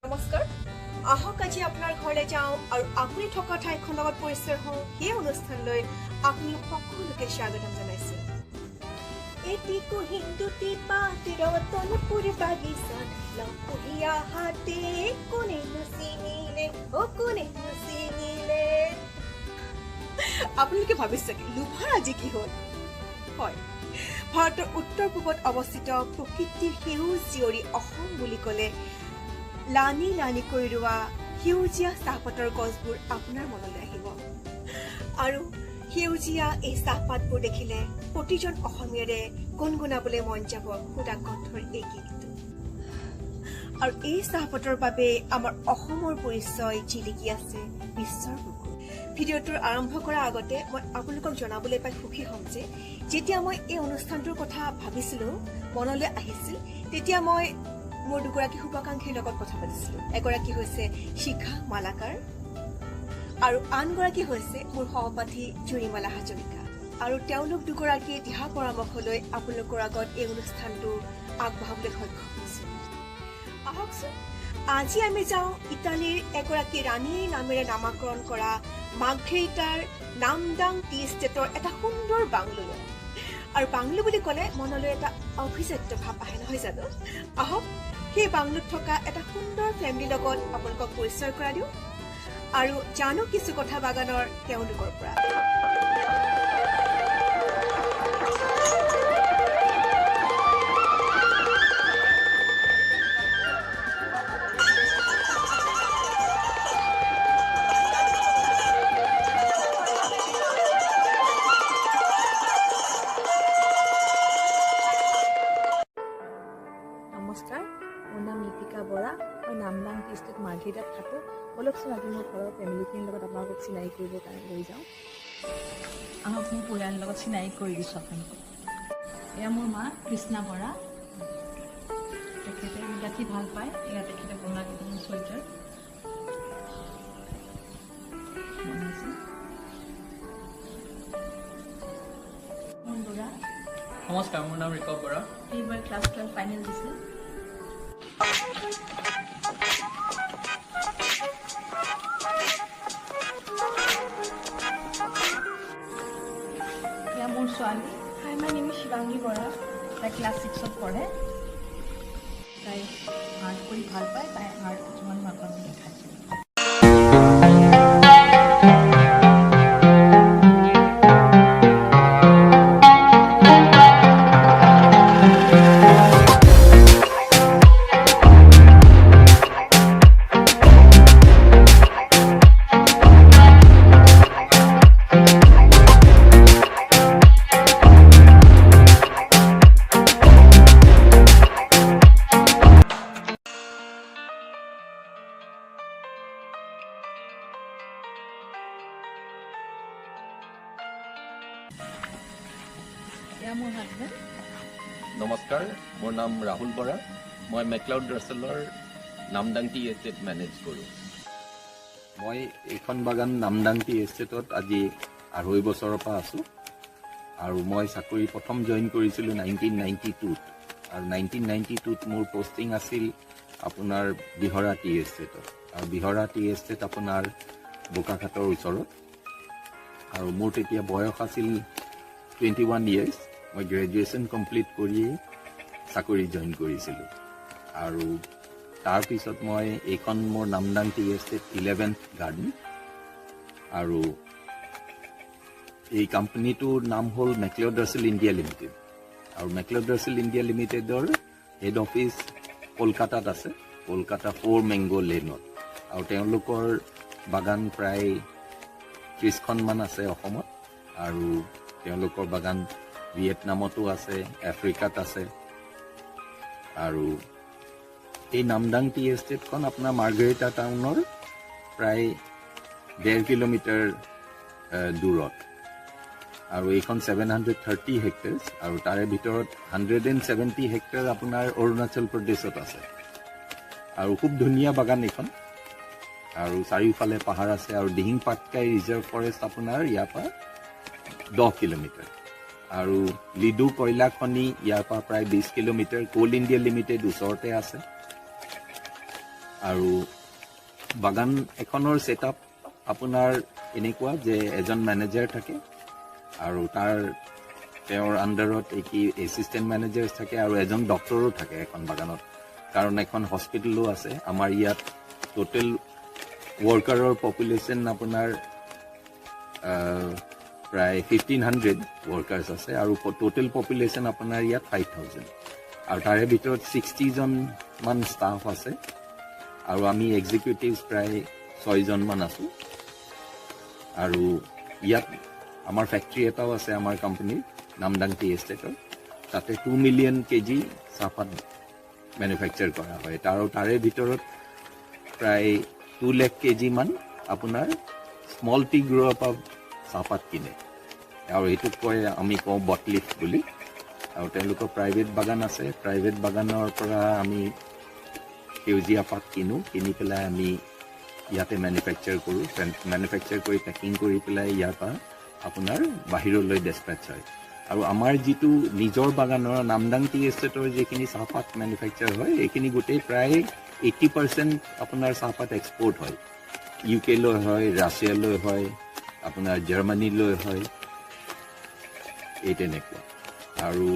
নমস্কাৰ আহক আজি আপোনাৰ ঘৰলৈ যাওঁ আৰু আপুনি থকা ঠাইখনৰ লগত পৰিচয় হওঁ সেই অনুষ্ঠানলৈ আপুনি সকলোকে স্বাগতম জনাইছো এটিকো হিন্দুটি পাতিৰ তলপুৰ বাগিচাত লকুহিয়া হাতে কোনে নুচিনিলে আপোনালোকে ভাবিছে লোভাৰ আজি কি হ'ল হয় ভাৰতৰ উত্তৰ পূবত অৱস্থিত প্ৰকৃতিৰ সেউজ জীয়ৰী অসম বুলি ক'লে লানি লানি কৰি ৰোৱা সেউজীয়া চাহপাতৰ গছবোৰ আপোনাৰ মনলৈ আহিব আৰু সেউজীয়া এই চাহপাতবোৰ দেখিলে প্ৰতিজন অসমীয়াৰে গুণগুণাবলৈ মন যাব সুদা কণ্ঠৰ এই গীতটো আৰু এই চাহপাতৰ বাবে আমাৰ অসমৰ পৰিচয় জিলিকি আছে বিশ্বৰ বুকুত ভিডিঅ'টোৰ আৰম্ভ কৰাৰ আগতে মই আপোনালোকক জনাবলৈ পাই সুখী হ'ম যে যেতিয়া মই এই অনুষ্ঠানটোৰ কথা ভাবিছিলোঁ মনলৈ আহিছিল তেতিয়া মই মোৰ দুগৰাকী শুভাকাংক্ষীৰ লগত কথা পাতিছিলোঁ এগৰাকী হৈছে শিখা মালাকাৰ আৰু আনগৰাকী হৈছে মোৰ সহপাঠী জুৰিমালা হাজৰিকা আৰু তেওঁলোক দুগৰাকীয়ে দিহা পৰামৰ্শ লৈ আপোনালোকৰ আগত এই অনুষ্ঠানটো আগবঢ়াবলৈ সক্ষম হৈছোঁ আহকচোন আজি আমি যাওঁ ইটালীৰ এগৰাকী ৰাণীৰ নামেৰে নামাকৰণ কৰা মাৰ্ঘেৰিটাৰ নামদাং টি ষ্টেটৰ এটা সুন্দৰ বাংলোলৈ আৰু বাংলো বুলি ক'লে মনলৈ এটা অভিজাত্য ভাৱ আহে নহয় জানো আহক সেই বাংলোত থকা এটা সুন্দৰ ফেমিলিৰ লগত আপোনালোকক পৰিচয় কৰাই দিওঁ আৰু জানো কিছু কথা বাগানৰ তেওঁলোকৰ পৰা নমস্কাৰ মোৰ নাম নিতিকা বৰা মই নামদাং টি ষ্টেট মাৰ্ঘেৰিটাত থাকোঁ অলপচোন আজি মোৰ ঘৰৰ ফেমিলিখিনিৰ লগত আপোনালোকক চিনাকি কৰিবৰ কাৰণে লৈ যাওঁ আহক মোৰ পৰিয়ালৰ লগত চিনাকি কৰি দিছোঁ আপোনালোকক এয়া মোৰ মা কৃষ্ণা বৰা তেখেতে গাঁঠি ভাল পায় এয়া তেখেতে বনোৱা কিছুমান চুৱেটাৰ মোৰ ল'ৰা নমস্কাৰ মোৰ নাম ৰিকব বৰা এইবাৰ ক্লাছ 12 ফাইনেল দিছিল এয়া মোৰ ছোৱালী hi my name is Shivangi Bora তাই ক্লাছ 6ত পঢ়ে তাই আৰ্ট কৰি ভাল পায় তাই আৰ্ট কিছুমান মাকক দেখাইছে মোৰ হাজবেণ্ড নমস্কাৰ মোৰ নাম ৰাহুল বৰা মই মেকলাউড ৰাছেলৰ নামদাং টি এষ্টেট মেনেজ কৰোঁ মই এইখন বাগান নামদাং টি এষ্টেটত আজি 2.5 বছৰৰ পৰা আছোঁ আৰু মই চাকৰি প্ৰথম জইন কৰিছিলোঁ 1992ত আৰু 1992ত মোৰ পোষ্টিং আছিল আপোনাৰ বিহৰা টি এষ্টেটত আৰু বিহৰা টি এষ্টেট আপোনাৰ বোকাখাটৰ ওচৰত আৰু মোৰ তেতিয়া বয়স আছিল 21 ইয়াৰ্ছ মই গ্ৰেজুৱেশ্যন কমপ্লিট কৰি চাকৰি জইন কৰিছিলোঁ আৰু তাৰপিছত মই এইখন মোৰ Namdang T estate 11th garden আৰু এই কোম্পানীটোৰ নাম হ'ল McLeod Russel ইণ্ডিয়া লিমিটেড আৰু McLeod Russel ইণ্ডিয়া লিমিটেডৰ হেড অফিচ কলকাতাত আছে কলকাতা 4 মেংগো লেনত আৰু তেওঁলোকৰ বাগান প্ৰায় 30খনমান আছে অসমত আৰু তেওঁলোকৰ বাগান ভিয়েটনামতো আছে আফ্ৰিকাত আছে আৰু এই নামদাং টি এষ্টেটখন আপোনাৰ মাৰ্ঘেৰিটা টাউনৰ প্ৰায় 1.5 কিলোমিটাৰ দূৰত আৰু এইখন 730 হেক্টৰ আৰু তাৰে ভিতৰত 170 হেক্টৰ আপোনাৰ অৰুণাচল প্ৰদেশত আছে আৰু খুব ধুনীয়া বাগান এইখন আৰু চাৰিওফালে পাহাৰ আছে আৰু দিহিং পাটকাই ৰিজাৰ্ভ ফৰেষ্ট আপোনাৰ ইয়াৰ পৰা 10 কিলোমিটাৰ আৰু লিডু কয়লা খনি ইয়াৰ পৰা প্ৰায় 20 কিলোমিটাৰ কোল ইণ্ডিয়া লিমিটেড ওচৰতে আছে আৰু বাগান এখনৰ সেটআপ আপোনাৰ এনেকুৱা যে এজন মেনেজাৰ থাকে আৰু তেওঁৰ আন্ডাৰত কি এসিস্টেন্ট মেনেজাৰ্স থাকে আৰু এজন ডক্টৰো থাকে এখন বাগানত কাৰণ এখন হস্পিটেলো আছে আমাৰ ইয়াত টোটাল ওয়াৰ্কাৰৰ পপুলেশন আপোনাৰ প্ৰায় 1500 ওয়াৰ্কাৰ্স আছে আৰু টোটাল পপুলেশন আপোনাৰ ইয়াত 5000 আৰু তাৰে ভিতৰত 60 জন মান ষ্টাফ আছে আৰু আমি এক্সিকিউটিভস প্ৰায় 6 জন মান আছো আৰু ইয়াত আমাৰ ফ্যাক্টৰি এটাও আছে আমাৰ কোম্পানীৰ নামদাং টি এষ্টেটৰ তাতে 2 মিলিয়ন কেজি চাহপাত ম্যানুফ্যাকচাৰ কৰা হয় তাৰে ভিতৰত প্ৰায় 2 লাখ কেজি মান আপোনাৰ স্মল টি গ্ৰোৱাৰ পৰা চাহপাত কিনে আৰু এইটো কয় আমি কওঁ বটলিফ্ট বুলি আৰু তেওঁলোকৰ প্ৰাইভেট বাগান আছে প্ৰাইভেট বাগানৰ পৰা আমি সেউজীয়া পাত কিনি পেলাই আমি ইয়াতে ম্যানুফ্যাকচাৰ কৰি পেকিং কৰি পেলাই ইয়াৰ পৰা আপোনাৰ বাহিৰলৈ ডেসপেচ হয় আৰু আমাৰ যিটো নিজৰ বাগানৰ নামদাং টি এষ্টেটৰ যিখিনি চাহপাত ম্যানুফ্যাকচাৰ হয় এইখিনি গোটেই প্ৰায় 80% আপোনাৰ চাহপাত এক্সপোৰ্ট হয় ইউকে লৈ হয় ৰাছিয়ালৈ হয় আপোনাৰ জাৰ্মানীলৈ হয় এই তেনেকুৱা আৰু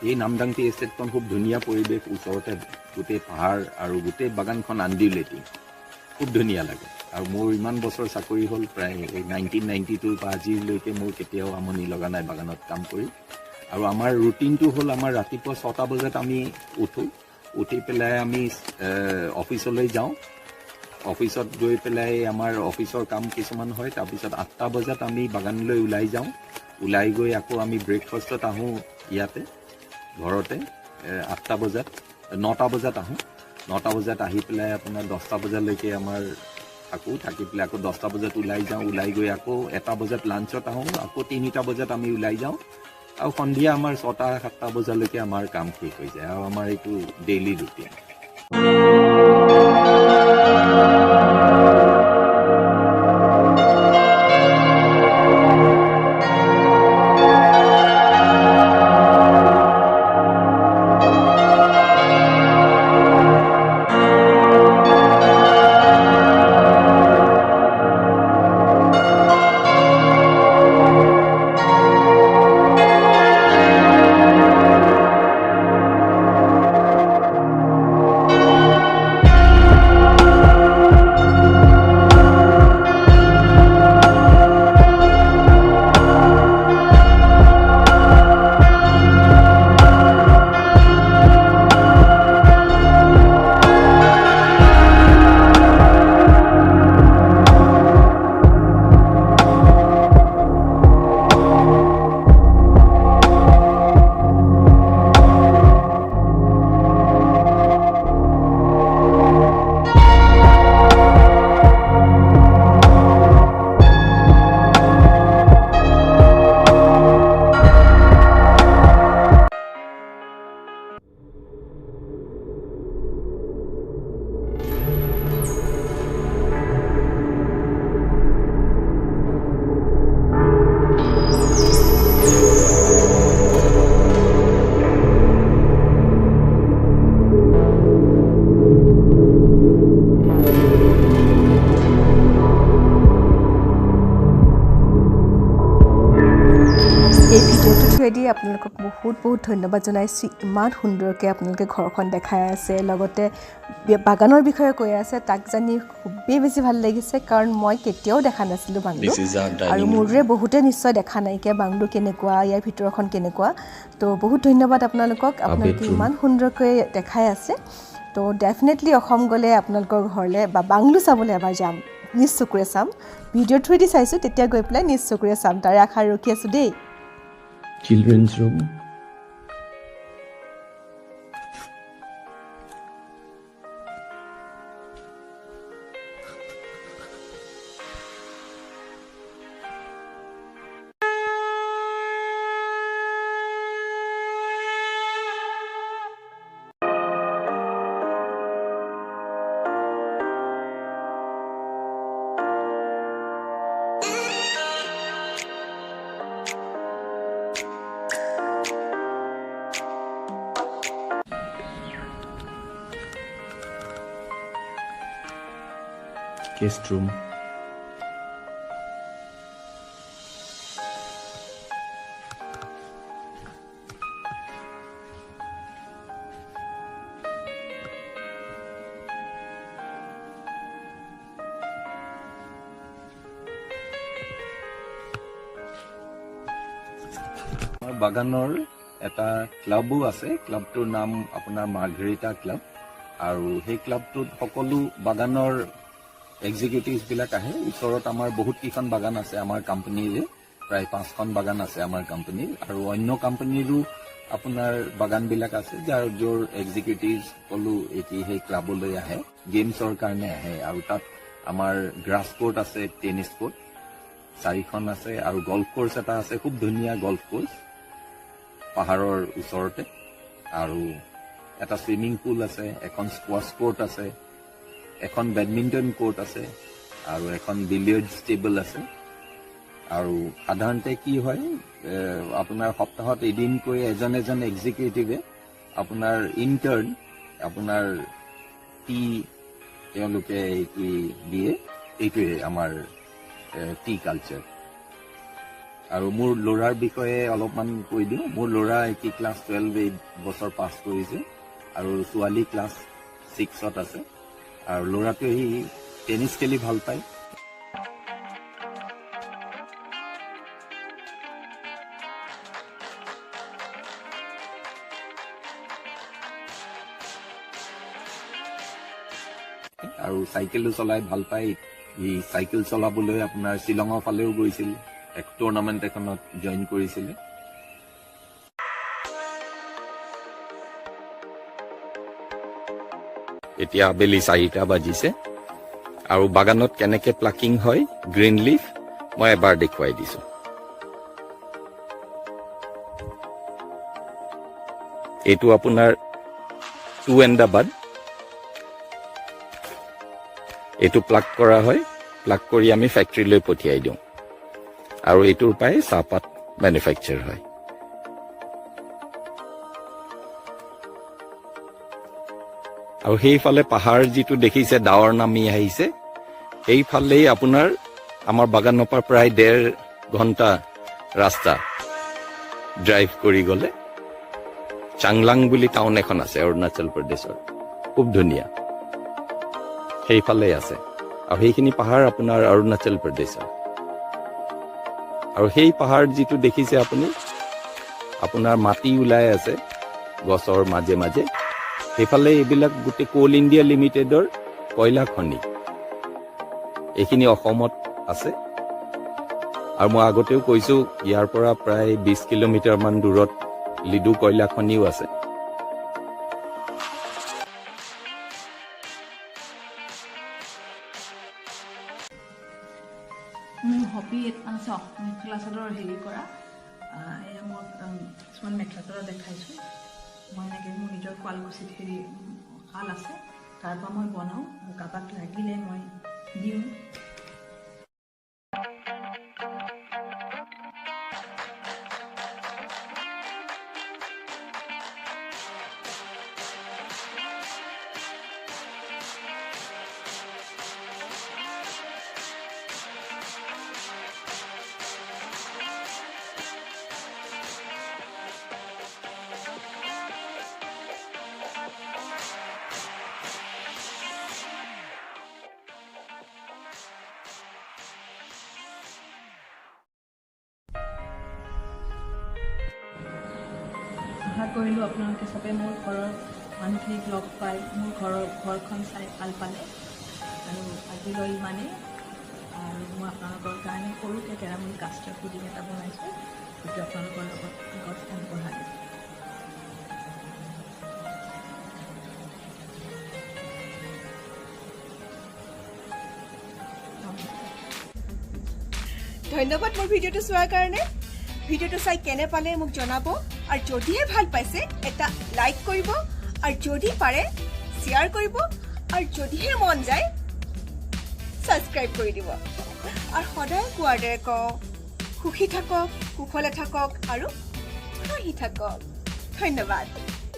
এই নামদাং টি এষ্টেটখন খুব ধুনীয়া পৰিৱেশ ওচৰতে গোটেই পাহাৰ আৰু গোটেই বাগানখন আনডিউলেটিং খুব ধুনীয়া লাগে আৰু মোৰ ইমান বছৰ চাকৰি হ'ল প্ৰায় 1992 পৰা আজিলৈকে মোৰ কেতিয়াও আমনি লগা নাই বাগানত কাম কৰি আৰু আমাৰ ৰুটিনটো হ'ল আমাৰ ৰাতিপুৱা 6টা বজাত আমি উঠি পেলাই আমি অফিচলৈ যাওঁ অফিচত গৈ পেলাই আমাৰ অফিচৰ কাম কিছুমান হয় তাৰপিছত 8টা বজাত আমি বাগানলৈ ওলাই গৈ আকৌ আমি ব্ৰেকফাষ্টত আহোঁ ইয়াতে ঘৰতে 8টা বজাত 9টা বজাত আহোঁ 9টা বজাত আহি পেলাই আপোনাৰ 10টা বজালৈকে আমাৰ থাকি পেলাই আকৌ 10টা বজাত ওলাই গৈ আকৌ 1টা বজাত লাঞ্চত আহোঁ আকৌ 3টা বজাত আমি ওলাই যাওঁ আৰু সন্ধিয়া আমাৰ 6টা 7টা বজালৈকে আমাৰ কাম শেষ হৈ যায় আৰু আমাৰ এইটো ডেইলি ৰুটিন থ্ৰুৱেদি আপোনালোকক বহুত ধন্যবাদ জনাইছোঁ ইমান সুন্দৰকৈ আপোনালোকে ঘৰখন দেখাই আছে লগতে বাগানৰ বিষয়ে কৈ আছে তাক জানি খুবেই বেছি ভাল লাগিছে কাৰণ মই কেতিয়াও দেখা নাছিলোঁ বাংলো আৰু মোৰে বহুতে নিশ্চয় দেখা নাইকিয়া বাংলো কেনেকুৱা ইয়াৰ ভিতৰখন কেনেকুৱা তো বহুত ধন্যবাদ আপোনালোকক আপোনালোকে ইমান সুন্দৰকৈ দেখাই আছে তো ডেফিনেটলি অসম গ'লে আপোনালোকৰ ঘৰলৈ বা বাংলো চাবলৈ এবাৰ যাম নিজ চকুৰে চাম ভিডিঅ' থ্ৰুৱেদি চাইছোঁ তেতিয়া গৈ পেলাই নিজ চকুৰে চাম তাৰে আশা ৰখি আছোঁ দেই Children's room. guest room, বাগানৰ এটা ক্লাবো আছে ক্লাবটোৰ নাম আপোনাৰ মাৰ্ঘেৰিটা ক্লাব আৰু সেই ক্লাবটোত সকলো বাগানৰ এক্সিকিউটিভছ বিলাক আহে ওচৰত আমাৰ বহুত কেইখন বাগান আছে আমাৰ কোম্পানীৰে প্ৰায় 5খন বাগান আছে আমাৰ কোম্পানীৰ আৰু অন্য কোম্পানীৰো আপোনাৰ বাগান বিলাক আছে যাৰ যোৰ এক্সিকিউটিভছ সকলো এটি সেই ক্লাবলৈ আহে গেমছৰ কাৰণে আহে আৰু তাত আমাৰ গ্ৰাছ কোৰ্ট আছে টেনিছ কোৰ্ট 4খন আছে আৰু গল্ফ কোৰ্স এটা আছে খুব ধুনীয়া গল্ফ কোৰ্স পাহাৰৰ ওচৰতে আৰু এটা সুইমিং পুল আছে এখন স্কোৱাশ কোৰ্ট আছে এখন বেডমিণ্টন কোৰ্ট আছে আৰু এখন বিলিয়াৰ্ডছ টেবল আছে আৰু সাধাৰণতে কি হয় আপোনাৰ সপ্তাহত এদিনকৈ এজন এক্সিকিউটিভে আপোনাৰ ইণ্টাৰ্ণ আপোনাৰ টি তেওঁলোকে কি দিয়ে এইটোৱে আমাৰ টি কালচাৰ আৰু মোৰ ল'ৰাৰ বিষয়ে অলপমান কৈ দিওঁ মোৰ ল'ৰা কি ক্লাছ 12 বছৰ পাছ কৰিছে আৰু ছোৱালী ক্লাছ 6ত আছে আৰু ল'ৰাটোৱে সি টেনিছ খেলি ভাল পায় আৰু চাইকেলো চলাই ভাল পায় ই চাইকেল চলাবলৈ আপোনাৰ শ্বিলঙৰ ফালেও গৈছিল এক টুৰ্নামেণ্ট এখনত জইন কৰিছিল এতিয়া আবেলি 4টা বাজিছে আৰু বাগানত কেনেকে প্লাকিং হয় গ্ৰীণ লিফ মই এবাৰ দেখুৱাই দিছো এইটো আপোনাৰ 2 and the bud এইটো প্লাক কৰা হয় প্লাক কৰি আমি ফ্যাক্টৰীলৈ পঠিয়াই দিওঁ আৰু এইটোৰ পাই চাহপাত ম্যানুফ্যাকচাৰ হয় আৰু সেইফালে পাহাৰ যিটো দেখিছে ডাৱৰ নামি আহিছে এইফালেই আপোনাৰ আমাৰ বাগানৰ পৰা প্ৰায় 1.5 ঘণ্টা ৰাস্তা ড্ৰাইভ কৰি গলে চাংলাং বুলি টাউন এখন আছে অৰুণাচল প্ৰদেশৰ খুব ধুনীয়া সেইফালে আছে আৰু সেইখিনি পাহাৰ আপোনাৰ অৰুণাচল প্ৰদেশৰ আৰু সেই পাহাৰ যিটো দেখিছে আপুনি আপোনাৰ মাটি ওলাই আছে গছৰ মাজে মাজে সেইফালে এইবিলাক গোটে কোল ইণ্ডিয়া লিমিটেডৰ কয়লা খনি এইখিনি অসমত আছে আৰু মই আগতেও কৈছো ইয়াৰ পৰা প্ৰায় 20 কিলোমিটাৰ মান দূৰত লিডু কয়লা খনিও আছে হবি আছে মেখেলা চাদৰ হেৰি কৰা এয়া মই কিছুমান মেখেলা চাদৰ দেখাইছোঁ মই এনেকৈ মোৰ নিজৰ শুৱালকুছিত হেৰি শাল আছে তাৰ পৰা মই বনাওঁ কাৰোবাক লাগিলে মই দিওঁ আশা কৰিলোঁ আপোনালোকে চবে মোৰ ঘৰৰ মানুহখিনিক লগ পাই মোৰ ঘৰখন চাই ভাল পালে আৰু আজিলৈ ইমানেই আৰু মই আপোনালোকৰ কাৰণে সৰুকৈ কেৰামী কাষ্টৰ পুডিং এটা বনাইছোঁ যিটো আপোনালোকৰ লগত গছ আগবঢ়াই ধন্যবাদ মোৰ ভিডিঅ'টো চোৱাৰ কাৰণে ভিডিঅ'টো চাই কেনে পালে মোক জনাব আৰু যদিহে ভাল পাইছে এটা লাইক কৰিব আৰু যদি পাৰে শ্বেয়াৰ কৰিব আৰু যদিহে মন যায় সাবস্ক্ৰাইব কৰি দিব আৰু সদায় কোৱাৰ দৰে কওঁ সুখী থাকক কুশলে থাকক আৰু হাঁহি থাকক ধন্যবাদ